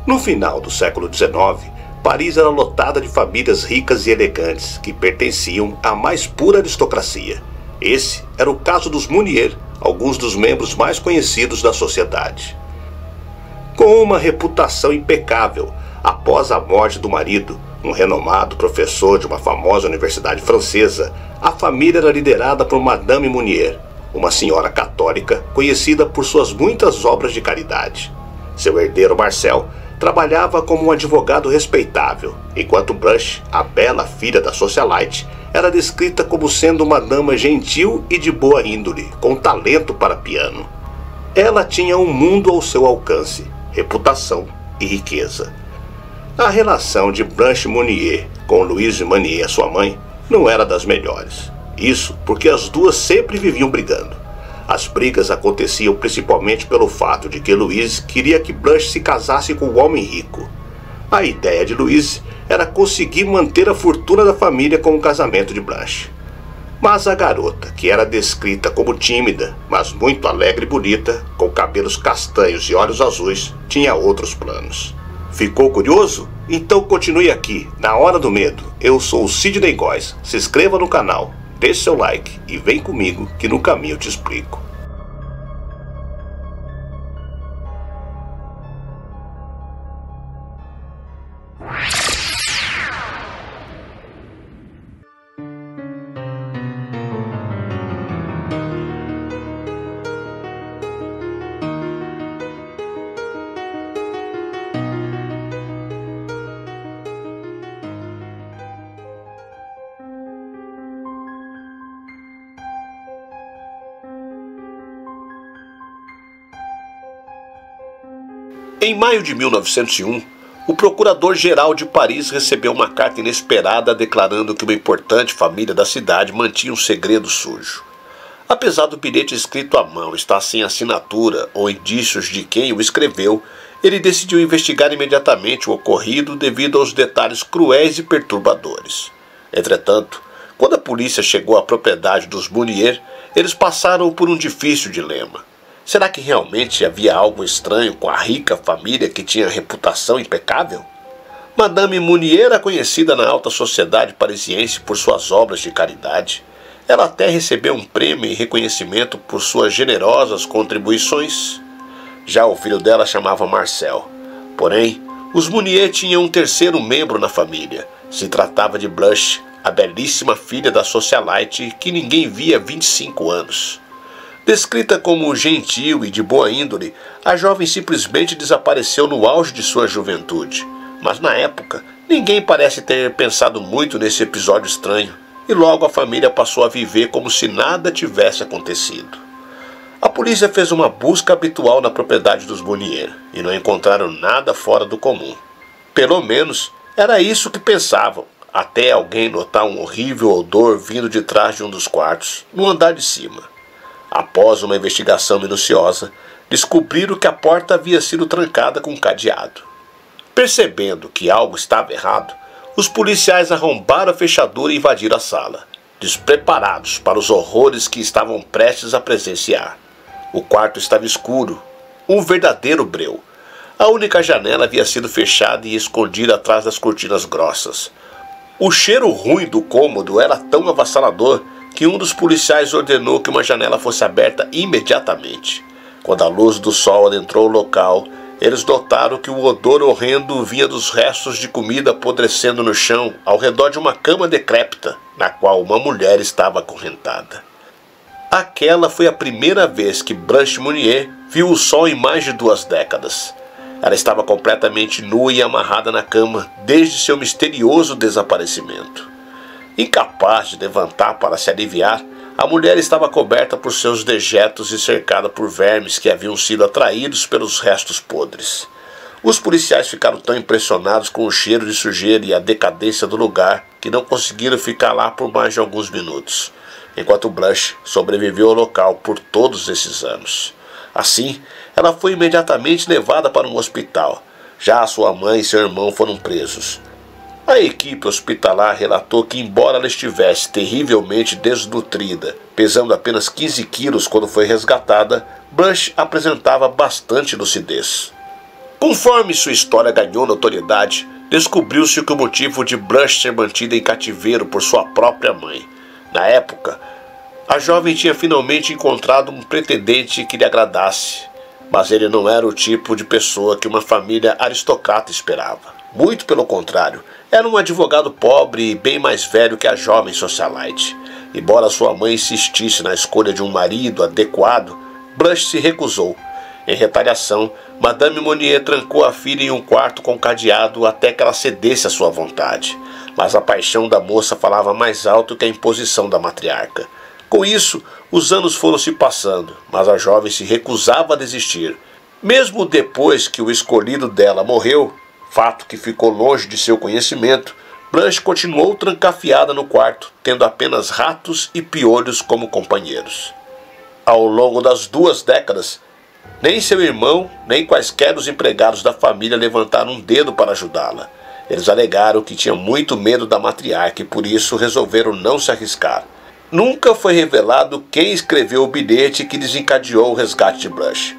No final do século XIX, Paris era lotada de famílias ricas e elegantes que pertenciam à mais pura aristocracia. Esse era o caso dos Mounier, alguns dos membros mais conhecidos da sociedade. Com uma reputação impecável, após a morte do marido, um renomado professor de uma famosa universidade francesa, a família era liderada por Madame Mounier, uma senhora católica conhecida por suas muitas obras de caridade. Seu herdeiro Marcel trabalhava como um advogado respeitável, enquanto Blanche, a bela filha da socialite, era descrita como sendo uma dama gentil e de boa índole, com talento para piano. Ela tinha um mundo ao seu alcance, reputação e riqueza. A relação de Blanche Mounier com Louise Manier, sua mãe, não era das melhores. Isso porque as duas sempre viviam brigando. As brigas aconteciam principalmente pelo fato de que Louise queria que Blanche se casasse com um homem rico. A ideia de Louise era conseguir manter a fortuna da família com o casamento de Blanche. Mas a garota, que era descrita como tímida, mas muito alegre e bonita, com cabelos castanhos e olhos azuis, tinha outros planos. Ficou curioso? Então continue aqui, na Hora do Medo. Eu sou o Sidney Góes. Se inscreva no canal, deixe seu like e vem comigo que no caminho eu te explico. Em maio de 1901, o procurador-geral de Paris recebeu uma carta inesperada declarando que uma importante família da cidade mantinha um segredo sujo. Apesar do bilhete escrito à mão estar sem assinatura ou indícios de quem o escreveu, ele decidiu investigar imediatamente o ocorrido devido aos detalhes cruéis e perturbadores. Entretanto, quando a polícia chegou à propriedade dos Mounier, eles passaram por um difícil dilema. Será que realmente havia algo estranho com a rica família que tinha reputação impecável? Madame Mounier era conhecida na alta sociedade parisiense por suas obras de caridade. Ela até recebeu um prêmio e reconhecimento por suas generosas contribuições. Já o filho dela chamava Marcel. Porém, os Mounier tinham um terceiro membro na família. Se tratava de Blanche, a belíssima filha da socialite que ninguém via há 25 anos. Descrita como gentil e de boa índole, a jovem simplesmente desapareceu no auge de sua juventude. Mas na época, ninguém parece ter pensado muito nesse episódio estranho, e logo a família passou a viver como se nada tivesse acontecido. A polícia fez uma busca habitual na propriedade dos Mounier, e não encontraram nada fora do comum. Pelo menos, era isso que pensavam, até alguém notar um horrível odor vindo de trás de um dos quartos, no andar de cima. Após uma investigação minuciosa, descobriram que a porta havia sido trancada com um cadeado. Percebendo que algo estava errado, os policiais arrombaram a fechadura e invadiram a sala, despreparados para os horrores que estavam prestes a presenciar. O quarto estava escuro, um verdadeiro breu. A única janela havia sido fechada e escondida atrás das cortinas grossas. O cheiro ruim do cômodo era tão avassalador que um dos policiais ordenou que uma janela fosse aberta imediatamente. Quando a luz do sol adentrou o local, eles notaram que o odor horrendo vinha dos restos de comida apodrecendo no chão ao redor de uma cama decrépita, na qual uma mulher estava acorrentada. Aquela foi a primeira vez que Blanche Mounier viu o sol em mais de 2 décadas. Ela estava completamente nua e amarrada na cama desde seu misterioso desaparecimento. Incapaz de levantar para se aliviar, a mulher estava coberta por seus dejetos e cercada por vermes que haviam sido atraídos pelos restos podres. Os policiais ficaram tão impressionados com o cheiro de sujeira e a decadência do lugar que não conseguiram ficar lá por mais de alguns minutos, enquanto Blanche sobreviveu ao local por todos esses anos. Assim, ela foi imediatamente levada para um hospital. Já sua mãe e seu irmão foram presos. A equipe hospitalar relatou que, embora ela estivesse terrivelmente desnutrida, pesando apenas 15 quilos quando foi resgatada, Blanche apresentava bastante lucidez. Conforme sua história ganhou notoriedade, descobriu-se que o motivo de Blanche ser mantida em cativeiro por sua própria mãe. Na época, a jovem tinha finalmente encontrado um pretendente que lhe agradasse, mas ele não era o tipo de pessoa que uma família aristocrata esperava. Muito pelo contrário, era um advogado pobre e bem mais velho que a jovem socialite. Embora sua mãe insistisse na escolha de um marido adequado, Blanche se recusou. Em retaliação, Madame Monnier trancou a filha em um quarto com cadeado até que ela cedesse à sua vontade. Mas a paixão da moça falava mais alto que a imposição da matriarca. Com isso, os anos foram se passando, mas a jovem se recusava a desistir. Mesmo depois que o escolhido dela morreu, fato que ficou longe de seu conhecimento, Blanche continuou trancafiada no quarto, tendo apenas ratos e piolhos como companheiros. Ao longo das 2 décadas, nem seu irmão, nem quaisquer dos empregados da família levantaram um dedo para ajudá-la. Eles alegaram que tinham muito medo da matriarca e por isso resolveram não se arriscar. Nunca foi revelado quem escreveu o bilhete que desencadeou o resgate de Blanche.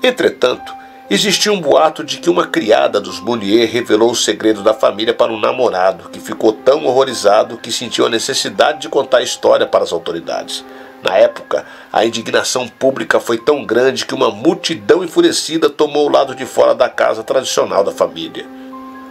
Entretanto, existia um boato de que uma criada dos Monnier revelou o segredo da família para um namorado, que ficou tão horrorizado que sentiu a necessidade de contar a história para as autoridades. Na época, a indignação pública foi tão grande que uma multidão enfurecida tomou o lado de fora da casa tradicional da família.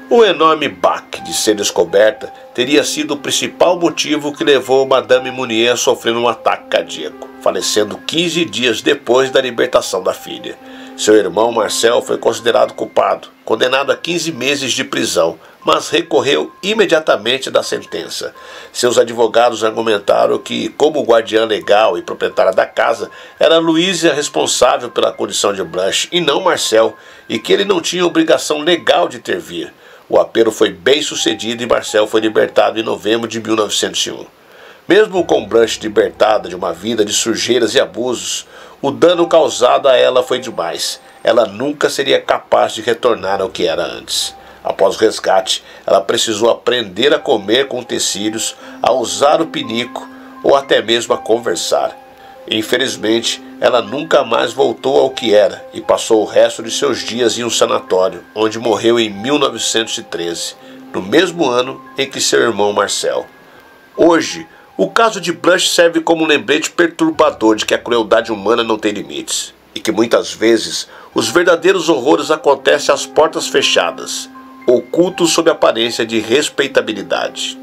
O enorme baque de ser descoberta teria sido o principal motivo que levou Madame Monnier a sofrer um ataque cardíaco, falecendo 15 dias depois da libertação da filha. Seu irmão Marcel foi considerado culpado, condenado a 15 meses de prisão, mas recorreu imediatamente da sentença. Seus advogados argumentaram que, como guardiã legal e proprietária da casa, era Louise a responsável pela condição de Blanche e não Marcel, e que ele não tinha obrigação legal de intervir. O apelo foi bem sucedido e Marcel foi libertado em novembro de 1901. Mesmo com Blanche libertada de uma vida de sujeiras e abusos, o dano causado a ela foi demais. Ela nunca seria capaz de retornar ao que era antes. Após o resgate, ela precisou aprender a comer com utensílios, a usar o pinico ou até mesmo a conversar. Infelizmente, ela nunca mais voltou ao que era e passou o resto de seus dias em um sanatório, onde morreu em 1913, no mesmo ano em que seu irmão Marcel. Hoje, o caso de Blanche serve como um lembrete perturbador de que a crueldade humana não tem limites, e que muitas vezes os verdadeiros horrores acontecem às portas fechadas, ocultos sob a aparência de respeitabilidade.